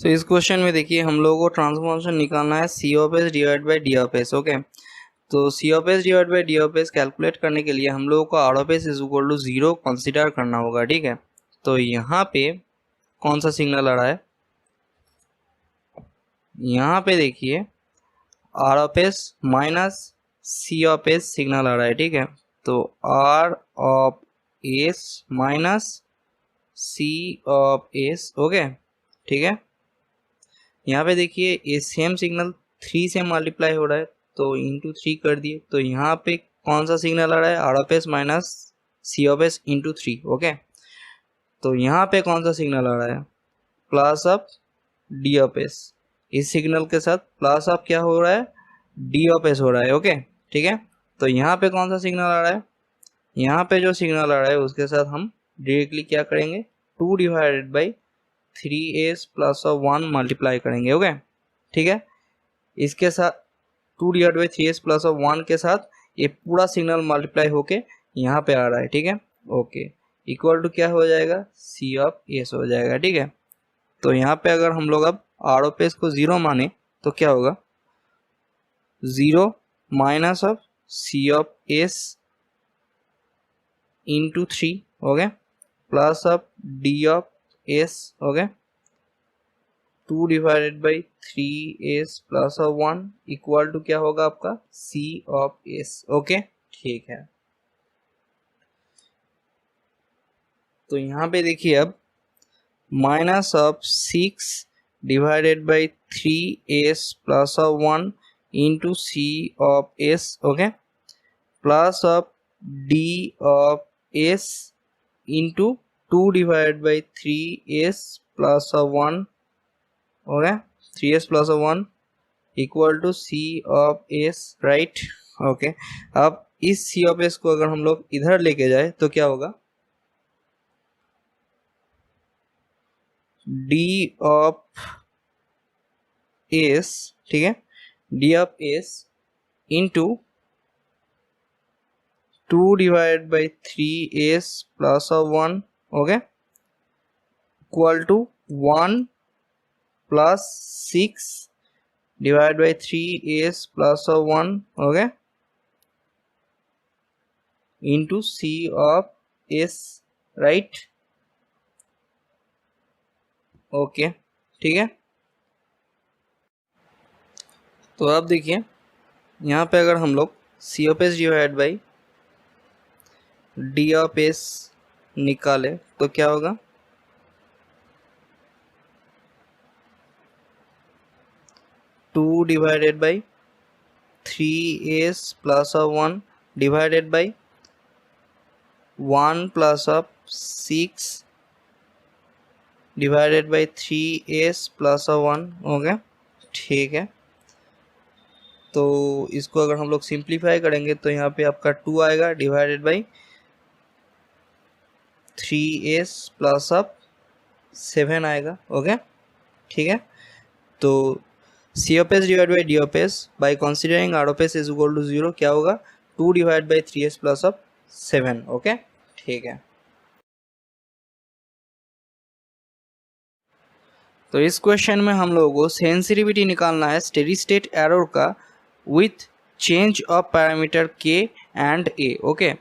सो इस क्वेश्चन में देखिए हम लोगों को ट्रांसफॉर्मेशन निकालना है C of S divide by D of S. Okay, तो C of S divide by D of S calculate करने के लिए हम लोगों को R of S is equal to 0 consider करना होगा। ठीक है, तो यहाँ पे कौन सा सिग्नल आ रहा है, यहाँ पे देखिए R of S minus C of S signal आ रहा है। ठीक है, तो R of S minus C of S. Okay, ठीक है, यहाँ पे देखिए ये सेम सिग्नल 3 से मल्टीप्लाई हो रहा है तो इंटू 3 कर दिए, तो यहाँ पे कौन सा सिग्नल आ रहा है, R of S minus C of S into 3। Okay, तो यहाँ पे कौन सा सिग्नल आ रहा है, plus of D of S. इस सिग्नल के साथ प्लस ऑफ क्या हो रहा है, डी ऑफ एस हो रहा है। ओके, ठीक है, तो यहाँ पे कौन सा सिग्नल आ रहा है, यहाँ पे जो सिग्नल आ रहा है उसके साथ हम डायरेक्टली क्या करेंगे, 2 divided by 3s plus 1 multiply करेंगे। ओके, ठीक है, इसके साथ 2 डिवाइड बाई 3s प्लस 1 के साथ ये पूरा सिग्नल मल्टीप्लाई होके यहाँ पे आ रहा है। ठीक है, ओके, इक्वल टू क्या हो जाएगा, सी ऑफ एस हो जाएगा। ठीक है, तो यहाँ पे अगर हम लोग अब आर ऑफ एस को 0 माने तो क्या होगा, 0 minus of C of S into 3 हो गया plus of D of S हो गया 2 divided by 3s plus 1 equal to क्या होगा आपका, सी ऑफ एस। ओके, ठीक है, तो यहाँ पे देखिए अब minus of 6 divided by 3s plus 1 into C of S. Okay, plus of D of S into 2 divided by 3s plus 1 हो गया 3s plus 1 equal to C of S, right. Okay, अब इस सी ऑफ एस को अगर हम लोग इधर लेके जाए तो क्या होगा, डी ऑफ एस, ठीक है, D of S into 2 divide by 3s plus 1 हो गया equal to 1 plus 6 divide by 3s plus 1 हो गया into C of S, right. Okay, ठीक है, तो अब देखिए यहाँ पे अगर हम लोग C of S divide by D of S निकाले तो क्या होगा, 2 divided by 3s plus 1 divided by 1 plus of 6 divided by 3s plus 1 हो गया। ठीक है, तो इसको अगर हम लोग सिंप्लीफाई करेंगे तो यहाँ पे आपका 2 आएगा divided by 3s plus of 7 आएगा। ओके, ठीक है, तो C of S divide by D of S by considering R of S is equal to 0 क्या होगा, 2 divide by 3s plus of 7। Okay, ठीक है, तो इस क्वेश्चन में हम लोगों को सेंसिटिविटी निकालना है स्टेडी स्टेट एरर का विथ चेंज ऑफ पैरामीटर के एंड ए। ओके,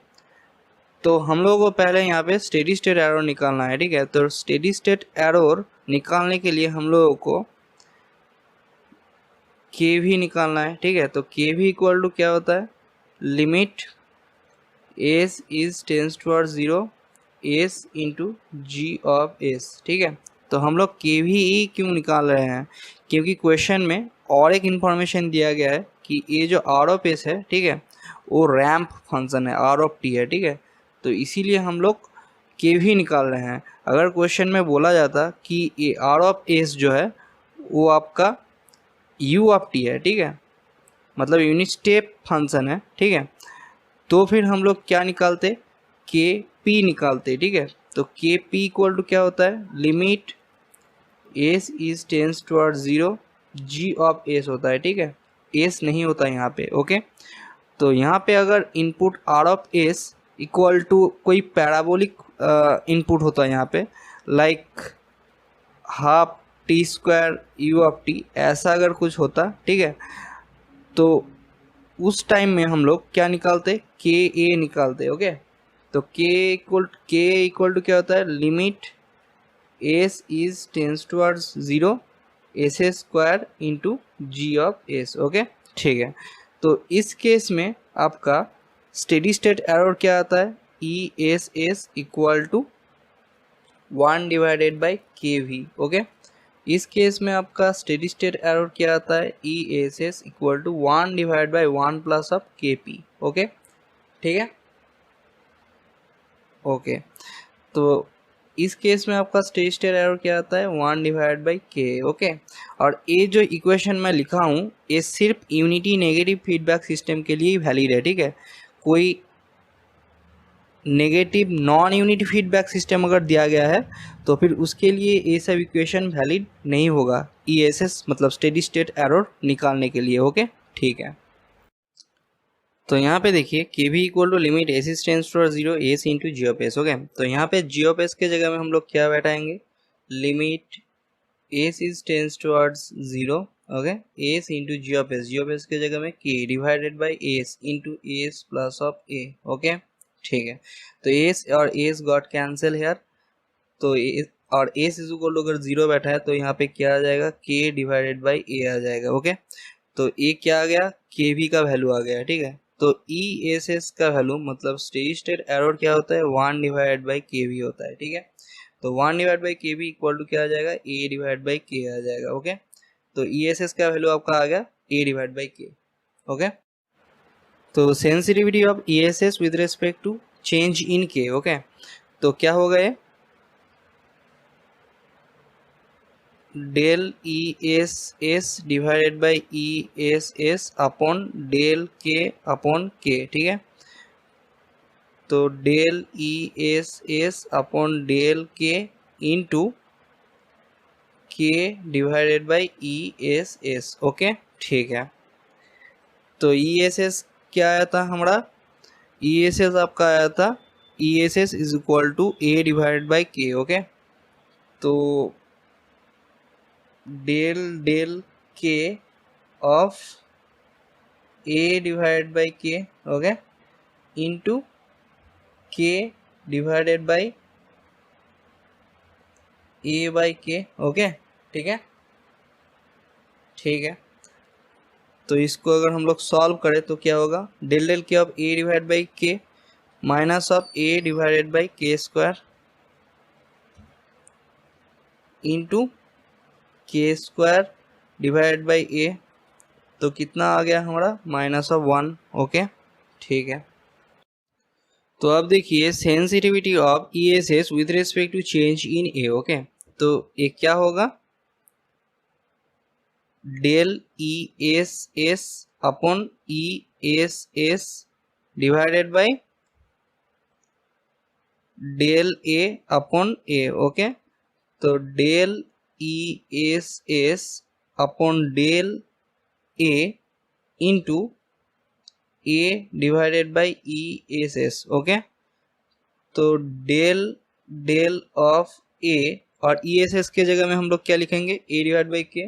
तो हम लोगों को पहले यहाँ पे स्टेडी स्टेट एरर निकालना है। ठीक है, तो स्टेडी स्टेट एरर निकालने के लिए हम लोगों को के भी निकालना है। ठीक है, तो के भी इक्वल टू क्या होता है, limit S is tends towards 0 S into G of S. ठीक है, तो हम लोग के भी क्यों निकाल रहे हैं, क्योंकि क्वेश्चन में और एक इन्फॉर्मेशन दिया गया है कि ये जो आर ऑफ एस है, ठीक है, वो रैम्प फंक्शन है, आर ऑफ टी है। ठीक है, तो इसीलिए हम लोग के भी निकाल रहे हैं। अगर क्वेश्चन में बोला जाता कि ये आर ऑफ एस जो है वो आपका यू ऑफ टी है, ठीक है, मतलब यूनिट स्टेप फंक्शन है। ठीक है, तो फिर हम लोग क्या निकालते, के पी निकालते। ठीक है, तो के पी इक्वल टू क्या होता है, limit S is tends toward 0 G of S होता है। ठीक है, एस नहीं होता यहाँ पे। ओके, तो यहाँ पे अगर input R of S equal to कोई पैराबोलिक इनपुट होता है यहाँ पे, like half T square U of T, ऐसा अगर कुछ होता, ठीक है, तो उस टाइम में हम लोग क्या निकालते, के ए निकालते। ओके, तो के इक्वल टू क्या होता है, limit S is tends towards 0 S square into G of S. Okay, ठीक है। तो इस केस में आपका स्टेडी स्टेट एरर क्या आता है, E S S equal to 1 divided by K V. Okay, इस केस में आपका स्टेडी स्टेट एरर क्या आता है, E S S equal to 1 divide by 1 plus of K P. Okay, ठीक है। ओके, तो इस केस में आपका स्टेडी स्टेट एरर क्या आता है, 1 डिवाइड बाई के। ओके, और ये जो इक्वेशन मैं लिखा हूँ ये सिर्फ यूनिटी नेगेटिव फीडबैक सिस्टम के लिए ही वैलिड है, ठीक है। कोई negative non unity feedback system अगर दिया गया है तो फिर उसके लिए ये सब इक्वेशन वैलिड नहीं होगा, ईएसएस मतलब स्टेडी स्टेट एरर निकालने के लिए। ओके, ठीक है। तो यहाँ पे देखिए K V equal to limit S tends to 0 S into G of S. Okay, तो यहाँ पे जी ऑफ एस के जगह में हम लोग क्या बैठाएंगे, limit S is tends towards 0, okay, S into G of S के जगह में K divided by S into S plus of A. Okay, ठीक है। तो एस और एस गॉट कैंसिल हेयर, तो और एस इज इक्वल टू अगर 0 बैठा है तो यहाँ पे क्या आ जाएगा, के डिवाइडेड बाई ए आ जाएगा। ओके, तो ए क्या आ गया, के भी का वैल्यू आ गया, ठीक है। तो ई एस एस का वैल्यू मतलब स्टेडी स्टेट एरर क्या होता है, 1 डिवाइड बाई के वी होता है, ठीक है। तो 1 divide by K we equal to क्या आ जाएगा, ए डिवाइड बाई के आ जाएगा। ओके, तो ई एस एस का वैल्यू आपका आ गया A divide by K. Okay, तो sensitivity of E S S with respect to change in K. Okay, तो क्या होगा ये, del E S S divided by E S S upon del K upon K, ठीक है। तो del E S S upon del K into K divided by E S S. Okay, ठीक है। तो ई एस एस क्या आया था हमारा, ई एस एस आपका आया था, E S S is equal to A divided by K. Okay, तो del del K of A divided by K, okay, into K divided by A by K. Okay, ठीक है, ठीक है। तो इसको अगर हम लोग सॉल्व करें तो क्या होगा, del del K of A divide by के minus of A divided by के स्क्वायर इंटू के स्क्वायर डिवाइडेड बाई ए, तो कितना आ गया हमारा, माइनस ऑफ 1। ओके, ठीक है। तो अब देखिए sensitivity of E S S with respect to change in A. Okay, तो ये क्या होगा, del E S S upon E S S divided by del A upon A. Okay, तो del E S S upon del A into A divided by E S S. Okay, तो del del of A और E S S के जगह में हम लोग क्या लिखेंगे, ए डिवाइड बाई के,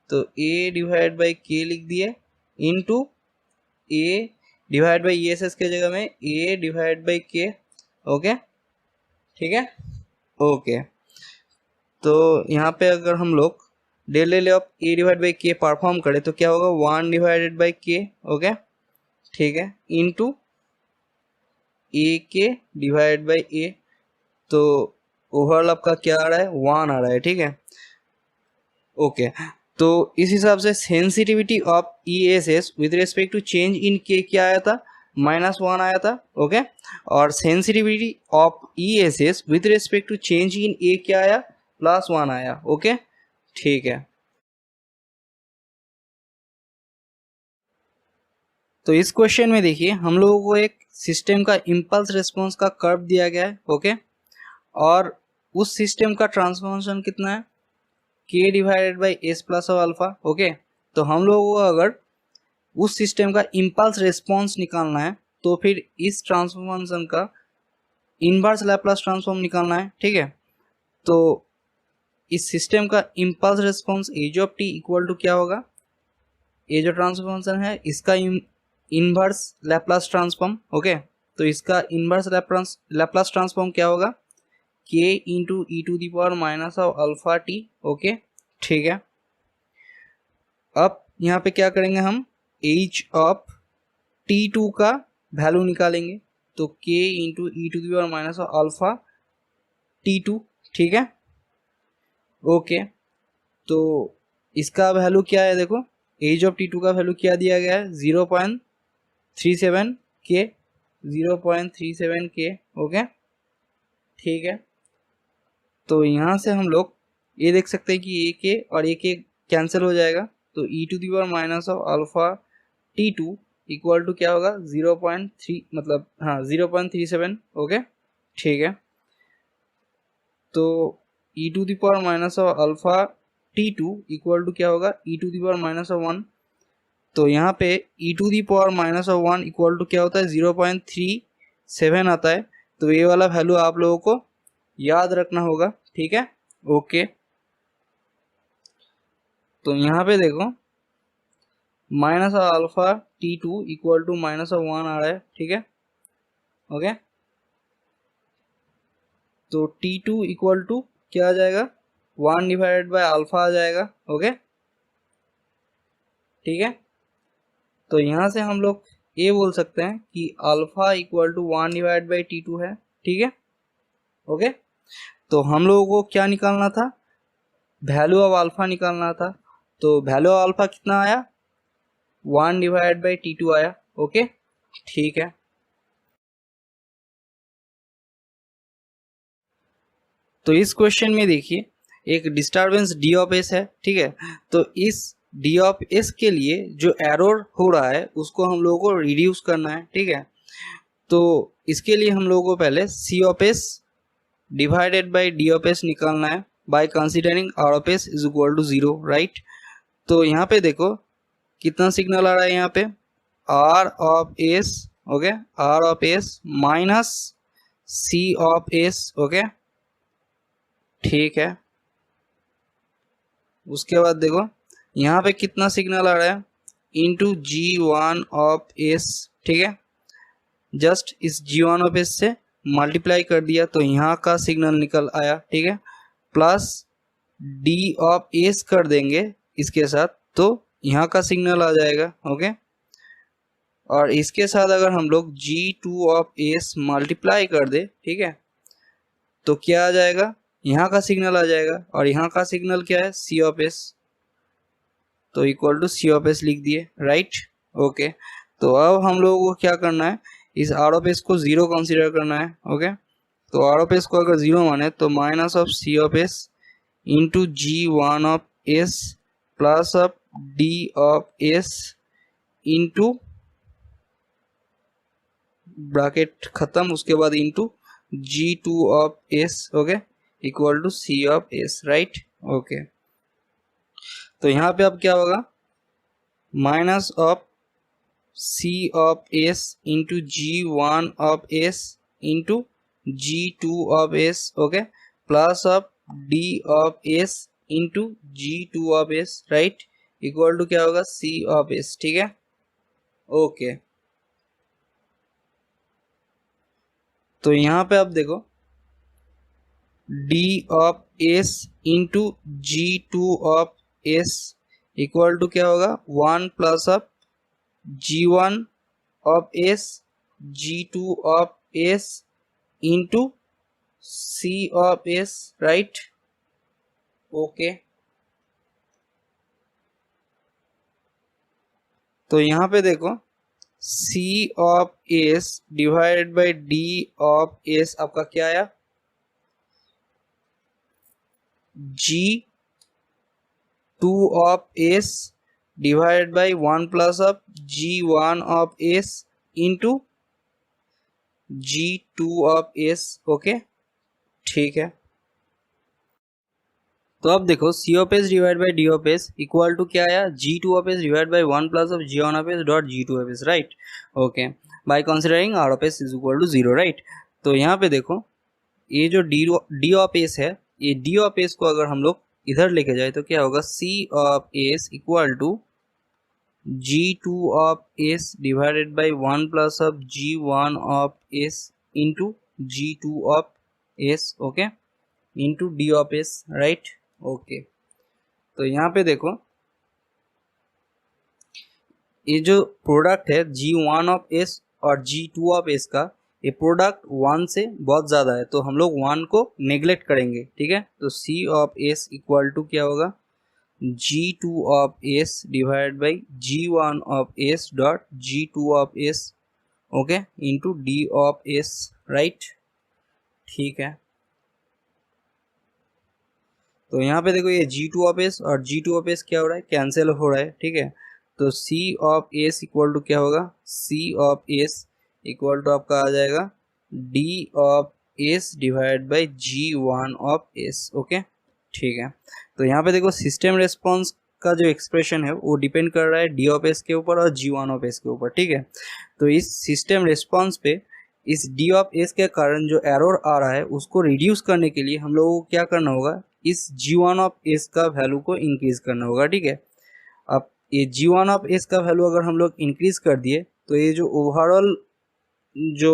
तो ए डिवाइड बाई के लिख दिए into A divide by E S S के जगह में A divide by K. Okay, ठीक है। ओके, तो यहाँ पे अगर हम लोग del del of A divide by K perform करें तो क्या होगा, 1 डिवाइडेड बाई के। ओके, ठीक है, इंटू ए के डिवाइड बाई ए, तो ओवरऑल आपका क्या आ रहा है, 1 आ रहा है, ठीक है। ओके, तो इस हिसाब से sensitivity of E S S with respect to change in K क्या आया था, -1 आया था। ओके, और sensitivity of E S S with respect to change in A क्या आया, +1 आया। ओके, ठीक है। तो इस क्वेश्चन में देखिए हम लोगों को एक सिस्टम का इम्पल्स रिस्पॉन्स का कर्व दिया गया है। ओके, और उस सिस्टम का ट्रांसफॉर्मेशन कितना है, के divided by S plus of alpha. Okay, तो हम लोगों को अगर उस सिस्टम का इम्पल्स रिस्पॉन्स निकालना है तो फिर इस ट्रांसफॉर्मेशन का इनवर्स लैप्लास ट्रांसफॉर्म निकालना है, ठीक है। तो इस सिस्टम का impulse response H of T equal to क्या होगा, ये जो ट्रांसफर फंक्शन है इसका इनवर्स लैप्लास ट्रांसफॉर्म। ओके, तो इसका इनवर्स लैप्लास ट्रांसफॉर्म क्या होगा, k into E to the power minus of alpha T. Okay, ठीक है। अब यहाँ पे क्या करेंगे हम, एज ऑफ t2 का वैल्यू निकालेंगे, तो k into E to the power minus of alpha t2, ठीक है। ओके, तो इसका वैल्यू क्या है, देखो एज ऑफ t2 का वैल्यू क्या दिया गया है, 0.37 k, 0.37 k। ओके, ठीक है। तो यहाँ से हम लोग ये देख सकते हैं कि ए के और ए के कैंसिल हो जाएगा, तो E to the power minus of alpha t2 equal to क्या होगा, 0.3, मतलब हाँ 0.37। ओके, ठीक है। तो E to the power minus of alpha t2 equal to क्या होगा, E to the power minus of 1। तो यहाँ पे E to the power minus of 1 equal to क्या होता है, 0.37 आता है। तो ये वाला वैल्यू आप लोगों को याद रखना होगा, ठीक है। ओके, तो यहाँ पे देखो minus of alpha t2 equal to minus of 1 आ रहा है, ठीक है। ओके, तो t2 इक्वल टू क्या आ जाएगा, 1 डिवाइडेड बाय अल्फा आ जाएगा। ओके, ठीक है। तो यहाँ से हम लोग ये बोल सकते हैं कि alpha equal to 1 divide by t2 है, ठीक है। ओके, तो हम लोगों को क्या निकालना था, वैल्यू ऑफ अल्फा निकालना था। तो वैल्यू ऑफ अल्फा कितना आया, 1 डिवाइड बाई t2 आया। ओके, ठीक है। तो इस क्वेश्चन में देखिए एक डिस्टरबेंस डी ऑफ एस है, ठीक है। तो इस डी ऑफ एस के लिए जो एरर हो रहा है उसको हम लोगों को रिड्यूस करना है, ठीक है। तो इसके लिए हम लोगों को पहले C of S divided by D of S निकालना है by considering R of S is equal to 0, right. तो यहाँ पे देखो कितना सिग्नल आ रहा है, यहाँ पे R of S, okay, R of S minus C of S. Okay, ठीक है। उसके बाद देखो यहाँ पे कितना सिग्नल आ रहा है, इंटू G1 ऑफ एस, ठीक है। जस्ट इस G1 ऑफ एस से मल्टीप्लाई कर दिया तो यहाँ का सिग्नल निकल आया, ठीक है। प्लस D ऑफ एस कर देंगे इसके साथ तो यहाँ का सिग्नल आ जाएगा। ओके, और इसके साथ अगर हम लोग G2 ऑफ एस मल्टीप्लाई कर दे, ठीक है, तो क्या आ जाएगा, यहाँ का सिग्नल आ जाएगा। और यहाँ का सिग्नल क्या है, सी ऑफ एस, तो equal to C of S लिख दिए, राइट। ओके, तो अब हम लोगों को क्या करना है, इस आर ऑफ एस को 0 कंसीडर करना है। ओके, तो आर ऑफ एस को अगर 0 माने तो minus of C of S into G1 of S plus of D of S into bracket खत्म, उसके बाद into G2 of S, okay, equal to C of S, right. Okay, तो यहाँ पे अब क्या होगा, minus of C of S into G1 of S into G2 of S, okay, plus of D of S into G2 of S, right, equal to क्या होगा, C of S, ठीक है। ओके, तो यहाँ पे आप देखो D of S into G2 of S equal to क्या होगा, 1 plus of G1 of S G2 of S into C of S, right. Okay, तो यहाँ पे देखो C of S divided by D of S आपका क्या आया, G2 of S divided by 1 plus of G1 of S into G2 of S. Okay, ठीक है। तो अब देखो C of S divide by D of S equal to क्या आया, G2 of S divide by 1 plus of G1 of S dot G2 of S, right. Okay, by considering R of S is equal to 0, right. तो यहाँ पे देखो ये जो D of S है ये डी ऑफ एस को अगर हम लोग इधर लेके जाए तो क्या होगा, C of S equal to G2 of S divided by 1 plus of G1 of S into G2 of S, okay, into D of S, right, okay. तो यहाँ पे देखो ये जो प्रोडक्ट है G1 of S और G2 of S का, ये प्रोडक्ट 1 से बहुत ज़्यादा है तो हम लोग 1 को नेग्लेक्ट करेंगे, ठीक है। तो C of S equal to क्या होगा, G2 of S divided by G1 of S dot G2 of S, okay, into D of S, right, ठीक है। तो यहाँ पे देखो ये G2 of S और G2 of S क्या हो रहा है, कैंसिल हो रहा है, ठीक है। तो C of S equal to क्या होगा, C of S equal to आपका आ जाएगा D of S divide by G1 of S, okay, ठीक है। तो यहाँ पे देखो सिस्टम रेस्पॉन्स का जो एक्सप्रेशन है वो डिपेंड कर रहा है डी ऑफ एस के ऊपर और G1 ऑफ एस के ऊपर, ठीक है। तो इस सिस्टम रेस्पॉन्स पे इस डी ऑफ एस के कारण जो एरर आ रहा है उसको रिड्यूस करने के लिए हम लोगों को क्या करना होगा, इस G1 ऑफ एस का वैल्यू को इंक्रीज करना होगा, ठीक है। अब ये G1 ऑफ एस का वैल्यू अगर हम लोग इंक्रीज कर दिए तो ये जो ओवरऑल जो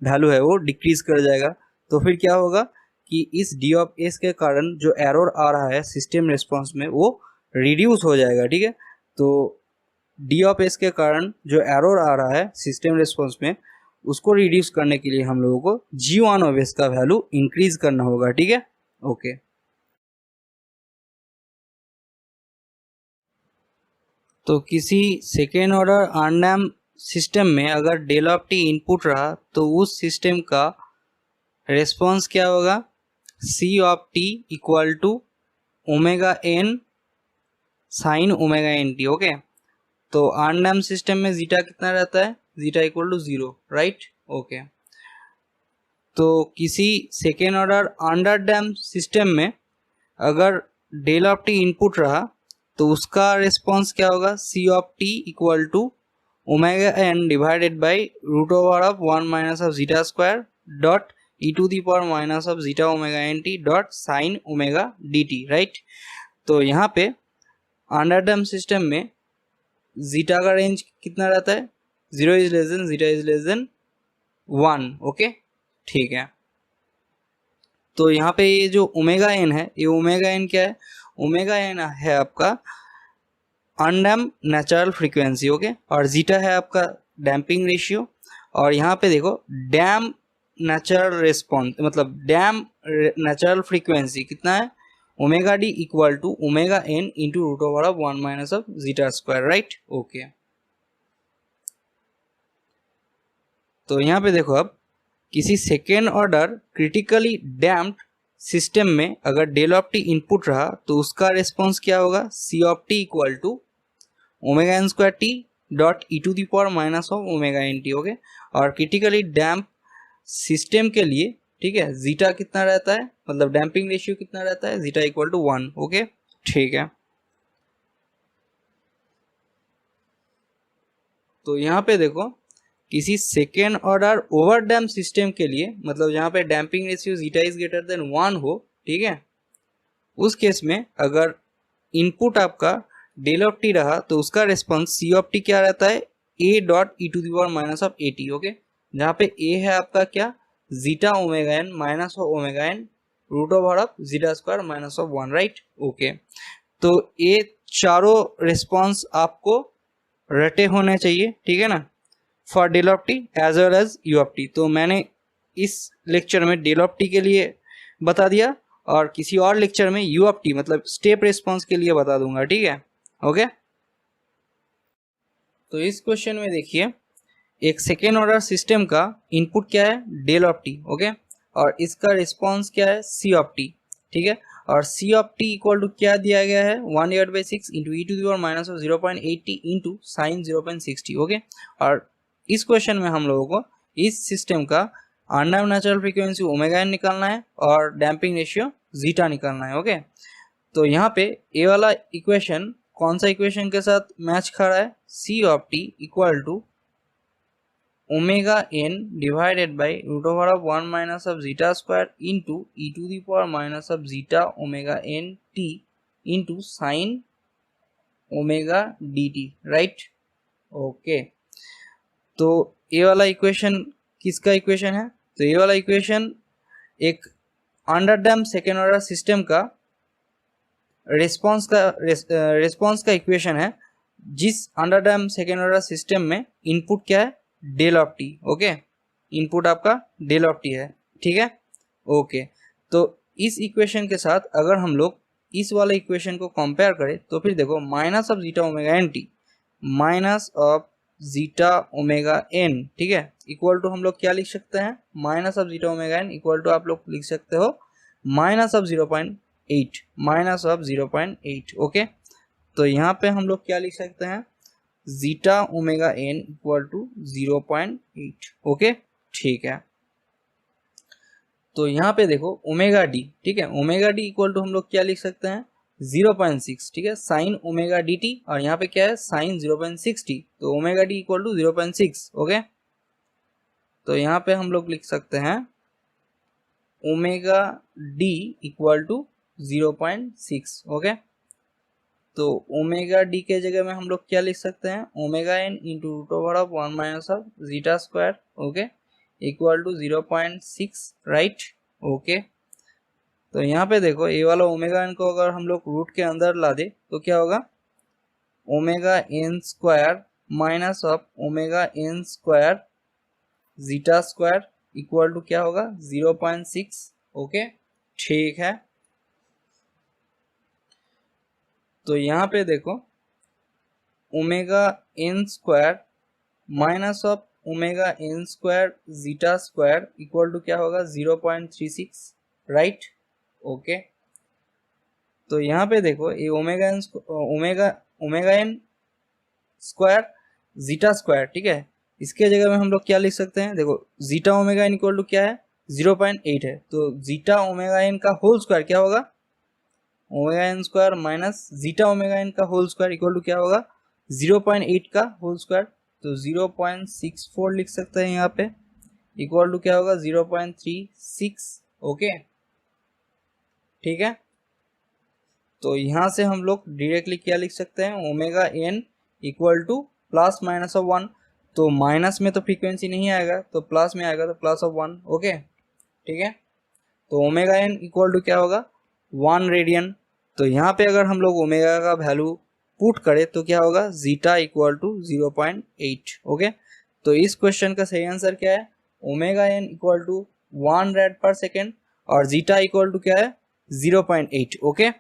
वैल्यू है वो डिक्रीज कर जाएगा। तो फिर क्या होगा कि इस डी ऑफ एस के कारण जो एरर आ रहा है सिस्टम रेस्पॉन्स में वो रिड्यूस हो जाएगा, ठीक है। तो डी ऑफ एस के कारण जो एरर आ रहा है सिस्टम रेस्पॉन्स में उसको रिड्यूस करने के लिए हम लोगों को G1 ऑफ एस का वैल्यू इंक्रीज करना होगा, ठीक है, ओके। तो किसी सेकेंड ऑर्डर अनडैम्प्ड सिस्टम में अगर डेल ऑफ टी इनपुट रहा तो उस सिस्टम का रेस्पॉन्स क्या होगा, C of T equal to omega N sine omega N T, okay. तो अनडैम्प्ड सिस्टम में जीटा कितना रहता है, zeta equal to 0, right, okay. तो किसी second order under damped system में अगर डेल ऑफ टी इनपुट रहा तो उसका रिस्पॉन्स क्या होगा, C of T equal to omega N divided by root over of 1 minus of zeta square dot E to the power minus of zeta omega N T dot sine omega D T, right. तो यहाँ पे under damped system में zeta का range कितना रहता है, 0 is less than zeta is less than 1, okay, ठीक है। तो यहाँ पे ये जो ओमेगा एन है, ये ओमेगा एन क्या है, ओमेगा एन है आपका अनडैम्प्ड नेचुरल फ्रीक्वेंसी, ओके, और जीटा है आपका डैम्पिंग रेशियो। और यहाँ पे देखो डैम नेचुरल रिस्पॉन्स मतलब डैम नेचुरल फ्रीक्वेंसी कितना है, omega D equal to omega N into root over of 1 minus of zeta square, right, okay. तो यहाँ पे देखो अब किसी second order critically damped system में अगर डेल ऑफ टी इनपुट रहा तो उसका रिस्पॉन्स क्या होगा, C of T equal to omega N square T dot E to the power minus of omega N T, okay. और क्रिटिकली डैम्प सिस्टम के लिए, ठीक है, जीटा कितना रहता है, मतलब डैम्पिंग रेशियो कितना रहता है, जीटा इक्वल टू 1, ओके, ठीक है। तो यहाँ पे देखो किसी second order over damp system के लिए, मतलब यहाँ पे damping ratio zeta is greater than 1 हो, ठीक है, उस केस में अगर इनपुट आपका डेल ऑफ टी रहा तो उसका रिस्पॉन्स सी ऑफ टी क्या रहता है, A dot E to the power minus of A T, okay. जहाँ पे ए है आपका क्या, zeta omega N minus of omega N root over of zeta square minus of 1, right, okay. तो ये चारों रिस्पॉन्स आपको रटे होने चाहिए, ठीक है ना, for del of T as well as U of T. तो मैंने इस लेक्चर में डेल ऑफ टी के लिए बता दिया और किसी और लेक्चर में यू ऑफ टी मतलब स्टेप रिस्पॉन्स के लिए बता दूंगा, ठीक है, ओके। तो इस क्वेश्चन में देखिए एक सेकेंड ऑर्डर सिस्टम का इनपुट क्या है, डेल ऑफ टी, ओके, और इसका रिस्पॉन्स क्या है, सी ऑफ टी, ठीक है। और C of T equal to क्या दिया गया है, 1/6 into E to the power minus of 0.80 into sine 0.60, okay. और इस क्वेश्चन में हम लोगों को इस सिस्टम का undamped natural frequency omega N निकालना है और डैम्पिंग रेशियो जीटा निकालना है, ओके। तो यहाँ पे ए वाला इक्वेशन कौन सा इक्वेशन के साथ मैच खा रहा है, C of T equal to omega N divided by root over of 1 minus of zeta square into E to the power minus of zeta omega N T into sine omega D T, right. Okay, तो ये वाला equation किसका equation है? तो ये वाला equation एक under damp second order system का रिस्पॉन्स का इक्वेशन है, जिस under damp second order system में इनपुट क्या है? Del of T. Okay, input आपका डेल ऑफ टी है, ठीक है। ओके, तो इस इक्वेशन के साथ अगर हम लोग इस वाले इक्वेशन को कंपेयर करें तो फिर देखो minus of zeta omega N T minus of zeta omega N, ठीक है, इक्वल टू हम लोग क्या लिख सकते हैं? Minus of zeta omega N equal to आप लोग लिख सकते हो minus of 0.8, minus of 0.8। Okay, तो यहाँ पे हम लोग क्या लिख सकते हैं? Zeta omega N equal to 0.8। Okay, ठीक है। तो यहाँ पे देखो ओमेगा डी, ठीक है, ओमेगा डी इक्वल टू हम लोग क्या लिख सकते हैं? 0.6, ठीक है, साइन ओमेगा डी टी, और यहाँ पे क्या है? साइन 0.6 टी, तो omega D equal to 0.6। Okay, तो यहाँ पे हम लोग लिख सकते हैं omega D equal to 0.6। Okay, तो ओमेगा डी के जगह में हम लोग क्या लिख सकते हैं? Omega N into root over of 1 minus of zeta square, okay, equal to 0.6, right. Okay, तो यहाँ पे देखो ये वाला ओमेगा एन को अगर हम लोग रूट के अंदर ला दे तो क्या होगा? Omega N square minus of omega N square zeta square equal to क्या होगा? 0.6। ओके, ठीक है। तो यहाँ पे देखो omega N square minus of omega N square zeta square equal to क्या होगा? 0.36, राइट। ओके, तो यहाँ पे देखो ये omega N square zeta square, ठीक है, इसके जगह में हम लोग क्या लिख सकते हैं? देखो zeta omega N equal to क्या है? 0.8 है, तो जीटा ओमेगा एन का होल स्क्वायर क्या होगा? Omega N square minus zeta omega N का होल स्क्वायर इक्वल टू क्या होगा? 0.8 का होल स्क्वायर, तो 0.64 लिख सकते हैं यहाँ पे, इक्वल टू क्या होगा? 0.36। ओके, ठीक है। तो यहाँ से हम लोग डायरेक्टली क्या लिख सकते हैं? Omega N equal to plus minus of 1, तो माइनस में तो फ्रीक्वेंसी नहीं आएगा, तो प्लस में आएगा, तो प्लस ऑफ 1। ओके, ठीक है। तो ओमेगा एन इक्वल टू क्या होगा? 1 रेडियन। तो यहाँ पे अगर हम लोग ओमेगा का वैल्यू पुट करें तो क्या होगा? Zeta equal to 0.8। ओके, तो इस क्वेश्चन का सही आंसर क्या है? Omega N equal to 1 rad per second और जीटा इक्वल टू क्या है? 0.8। ओके।